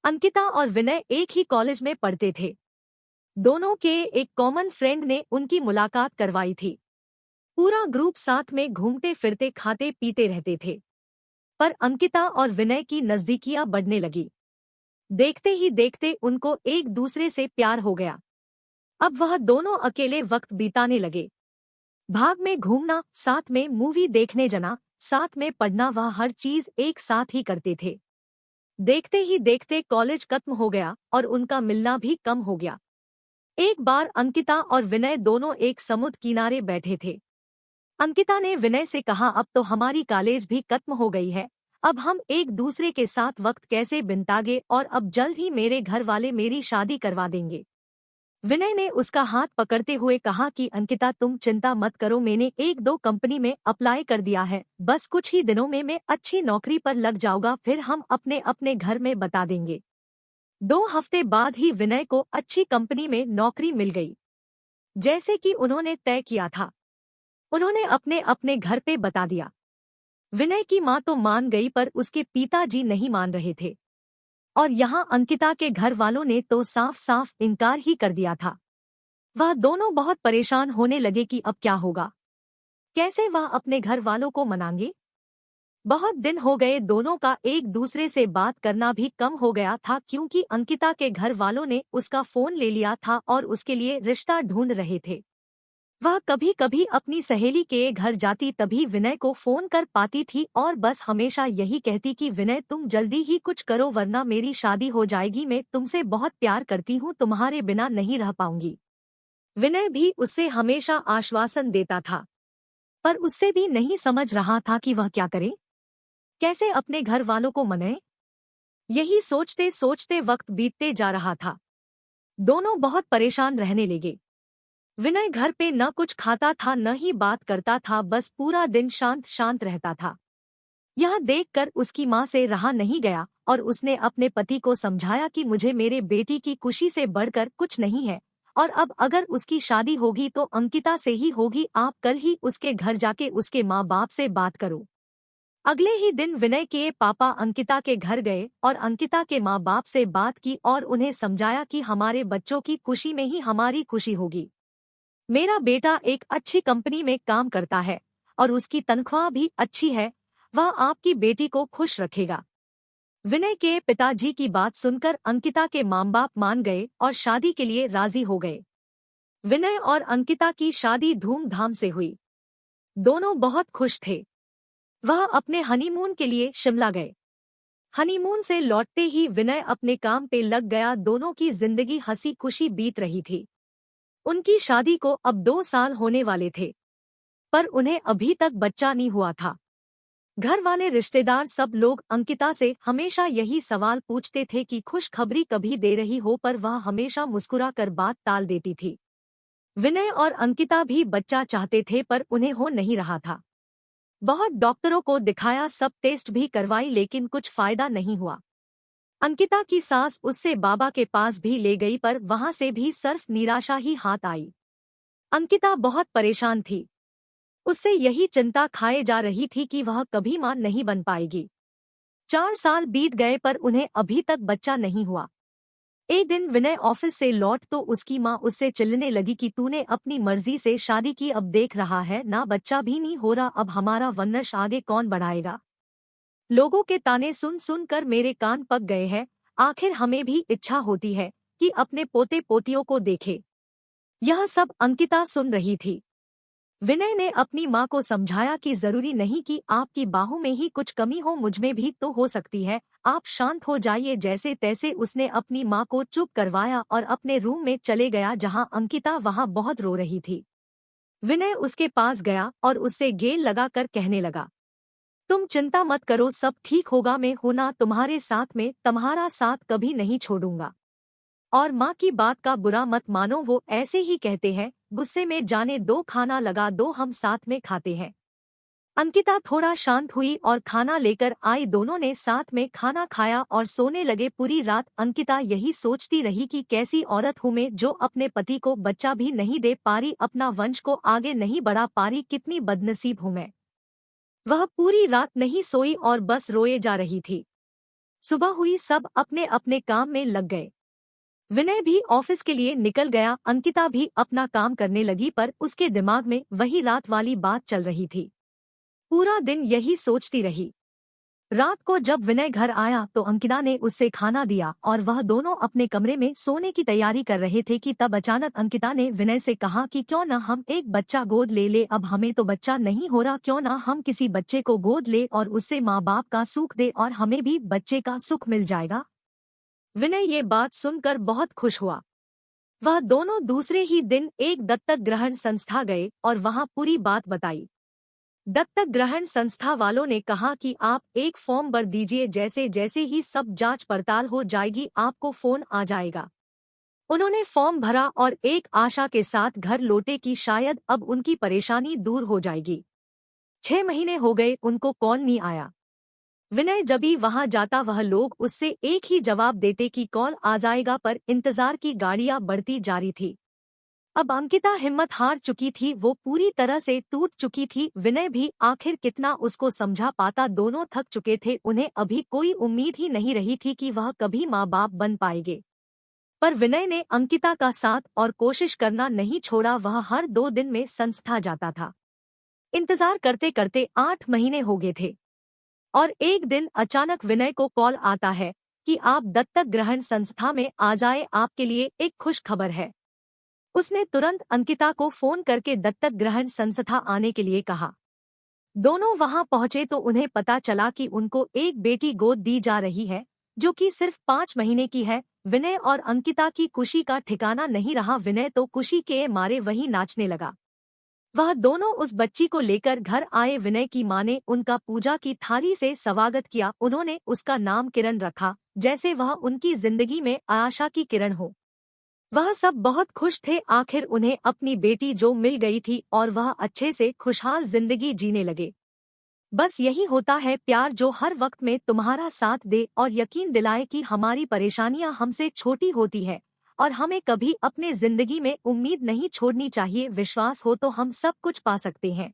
अंकिता और विनय एक ही कॉलेज में पढ़ते थे। दोनों के एक कॉमन फ्रेंड ने उनकी मुलाकात करवाई थी। पूरा ग्रुप साथ में घूमते फिरते खाते पीते रहते थे। पर अंकिता और विनय की नजदीकियां बढ़ने लगी। देखते ही देखते उनको एक दूसरे से प्यार हो गया। अब वह दोनों अकेले वक्त बिताने लगे। भाग में घूमना, साथ में मूवी देखने जाना, साथ में पढ़ना, वह हर चीज एक साथ ही करते थे। देखते ही देखते कॉलेज खत्म हो गया और उनका मिलना भी कम हो गया। एक बार अंकिता और विनय दोनों एक समुद्र किनारे बैठे थे। अंकिता ने विनय से कहा, अब तो हमारी कॉलेज भी खत्म हो गई है, अब हम एक दूसरे के साथ वक्त कैसे बिताएंगे, और अब जल्द ही मेरे घर वाले मेरी शादी करवा देंगे। विनय ने उसका हाथ पकड़ते हुए कहा कि अंकिता, तुम चिंता मत करो, मैंने एक दो कंपनी में अप्लाई कर दिया है, बस कुछ ही दिनों में मैं अच्छी नौकरी पर लग जाऊंगा, फिर हम अपने अपने घर में बता देंगे। 2 हफ्ते बाद ही विनय को अच्छी कंपनी में नौकरी मिल गई, जैसे कि उन्होंने तय किया था। उन्होंने अपने अपने घर पे बता दिया। विनय की माँ तो मान गई, पर उसके पिताजी नहीं मान रहे थे। और यहाँ अंकिता के घर वालों ने तो साफ साफ इनकार ही कर दिया था। वह दोनों बहुत परेशान होने लगे कि अब क्या होगा, कैसे वह अपने घर वालों को मनाएंगे। बहुत दिन हो गए, दोनों का एक दूसरे से बात करना भी कम हो गया था, क्योंकि अंकिता के घर वालों ने उसका फोन ले लिया था और उसके लिए रिश्ता ढूंढ रहे थे। वह कभी कभी अपनी सहेली के घर जाती, तभी विनय को फोन कर पाती थी और बस हमेशा यही कहती कि विनय, तुम जल्दी ही कुछ करो वरना मेरी शादी हो जाएगी, मैं तुमसे बहुत प्यार करती हूँ, तुम्हारे बिना नहीं रह पाऊंगी। विनय भी उससे हमेशा आश्वासन देता था, पर उससे भी नहीं समझ रहा था कि वह क्या करे, कैसे अपने घर वालों को मनाए। यही सोचते सोचते वक्त बीतते जा रहा था। दोनों बहुत परेशान रहने लगे। विनय घर पे न कुछ खाता था न ही बात करता था, बस पूरा दिन शांत शांत रहता था। यह देखकर उसकी माँ से रहा नहीं गया और उसने अपने पति को समझाया कि मुझे मेरे बेटी की खुशी से बढ़कर कुछ नहीं है, और अब अगर उसकी शादी होगी तो अंकिता से ही होगी, आप कल ही उसके घर जाके उसके माँ बाप से बात करो। अगले ही दिन विनय के पापा अंकिता के घर गए और अंकिता के माँ बाप से बात की और उन्हें समझाया कि हमारे बच्चों की खुशी में ही हमारी खुशी होगी। मेरा बेटा एक अच्छी कंपनी में काम करता है और उसकी तनख्वाह भी अच्छी है, वह आपकी बेटी को खुश रखेगा। विनय के पिताजी की बात सुनकर अंकिता के माँ बाप मान गए और शादी के लिए राजी हो गए। विनय और अंकिता की शादी धूमधाम से हुई। दोनों बहुत खुश थे। वह अपने हनीमून के लिए शिमला गए। हनीमून से लौटते ही विनय अपने काम पे लग गया। दोनों की जिंदगी हंसी खुशी बीत रही थी। उनकी शादी को अब 2 साल होने वाले थे, पर उन्हें अभी तक बच्चा नहीं हुआ था। घर वाले, रिश्तेदार, सब लोग अंकिता से हमेशा यही सवाल पूछते थे कि खुशखबरी कभी दे रही हो, पर वह हमेशा मुस्कुरा कर बात टाल देती थी। विनय और अंकिता भी बच्चा चाहते थे, पर उन्हें हो नहीं रहा था। बहुत डॉक्टरों को दिखाया, सब टेस्ट भी करवाई, लेकिन कुछ फायदा नहीं हुआ। अंकिता की सास उससे बाबा के पास भी ले गई, पर वहां से भी सिर्फ निराशा ही हाथ आई। अंकिता बहुत परेशान थी। उससे यही चिंता खाए जा रही थी कि वह कभी मां नहीं बन पाएगी। 4 साल बीत गए, पर उन्हें अभी तक बच्चा नहीं हुआ। एक दिन विनय ऑफिस से लौट तो उसकी माँ उससे चिल्लाने लगी कि तूने अपनी मर्जी से शादी की, अब देख रहा है ना बच्चा भी नहीं हो रहा, अब हमारा वंश आगे कौन बढ़ाएगा। लोगों के ताने सुन सुन कर मेरे कान पक गए हैं। आखिर हमें भी इच्छा होती है कि अपने पोते पोतियों को देखे। यह सब अंकिता सुन रही थी। विनय ने अपनी माँ को समझाया कि जरूरी नहीं कि आपकी बाहों में ही कुछ कमी हो, मुझमें भी तो हो सकती है, आप शांत हो जाइए। जैसे तैसे उसने अपनी माँ को चुप करवाया और अपने रूम में चले गया, जहाँ अंकिता वहाँ बहुत रो रही थी। विनय उसके पास गया और उससे गेल लगाकर कहने लगा, तुम चिंता मत करो, सब ठीक होगा, मैं हूं ना तुम्हारे साथ में, तुम्हारा साथ कभी नहीं छोड़ूंगा। और माँ की बात का बुरा मत मानो, वो ऐसे ही कहते हैं, गुस्से में जाने दो, खाना लगा दो, हम साथ में खाते हैं। अंकिता थोड़ा शांत हुई और खाना लेकर आई। दोनों ने साथ में खाना खाया और सोने लगे। पूरी रात अंकिता यही सोचती रही कि कैसी औरत हूं मैं, जो अपने पति को बच्चा भी नहीं दे पा रही, अपना वंश को आगे नहीं बढ़ा पा रही, कितनी बदनसीब हूं मैं। वह पूरी रात नहीं सोई और बस रोए जा रही थी। सुबह हुई, सब अपने अपने काम में लग गए। विनय भी ऑफिस के लिए निकल गया, अंकिता भी अपना काम करने लगी, पर उसके दिमाग में वही रात वाली बात चल रही थी। पूरा दिन यही सोचती रही। रात को जब विनय घर आया तो अंकिता ने उससे खाना दिया और वह दोनों अपने कमरे में सोने की तैयारी कर रहे थे कि तब अचानक अंकिता ने विनय से कहा कि क्यों न हम एक बच्चा गोद ले ले, अब हमें तो बच्चा नहीं हो रहा, क्यों न हम किसी बच्चे को गोद ले और उससे माँ बाप का सुख दे और हमें भी बच्चे का सुख मिल जाएगा। विनय ये बात सुनकर बहुत खुश हुआ। वह दोनों दूसरे ही दिन एक दत्तक ग्रहण संस्था गए और वहां पूरी बात बताई। दत्तक ग्रहण संस्था वालों ने कहा कि आप एक फॉर्म भर दीजिए, जैसे जैसे ही सब जांच पड़ताल हो जाएगी आपको फोन आ जाएगा। उन्होंने फॉर्म भरा और एक आशा के साथ घर लौटे कि शायद अब उनकी परेशानी दूर हो जाएगी। 6 महीने हो गए, उनको कॉल नहीं आया। विनय जब भी वहां जाता वह लोग उससे एक ही जवाब देते कि कॉल आ जाएगा, पर इंतजार की गाड़ियां बढ़ती जा रही थी। अब अंकिता हिम्मत हार चुकी थी, वो पूरी तरह से टूट चुकी थी। विनय भी आखिर कितना उसको समझा पाता, दोनों थक चुके थे, उन्हें अभी कोई उम्मीद ही नहीं रही थी कि वह कभी माँ बाप बन पाएंगे। पर विनय ने अंकिता का साथ और कोशिश करना नहीं छोड़ा, वह हर 2 दिन में संस्था जाता था। इंतजार करते करते 8 महीने हो गए थे और एक दिन अचानक विनय को कॉल आता है कि आप दत्तक ग्रहण संस्था में आ जाए, आपके लिए एक खुश खबर है। उसने तुरंत अंकिता को फोन करके दत्तक ग्रहण संस्था आने के लिए कहा। दोनों वहां पहुंचे तो उन्हें पता चला कि उनको एक बेटी गोद दी जा रही है, जो कि सिर्फ 5 महीने की है। विनय और अंकिता की खुशी का ठिकाना नहीं रहा। विनय तो खुशी के मारे वहीं नाचने लगा। वह दोनों उस बच्ची को लेकर घर आए। विनय की मां ने उनका पूजा की थाली से स्वागत किया। उन्होंने उसका नाम किरण रखा, जैसे वह उनकी जिंदगी में आशा की किरण हो। वह सब बहुत खुश थे, आखिर उन्हें अपनी बेटी जो मिल गई थी और वह अच्छे से खुशहाल जिंदगी जीने लगे। बस यही होता है प्यार, जो हर वक्त में तुम्हारा साथ दे और यकीन दिलाए कि हमारी परेशानियां हमसे छोटी होती है और हमें कभी अपने जिंदगी में उम्मीद नहीं छोड़नी चाहिए। विश्वास हो तो हम सब कुछ पा सकते हैं।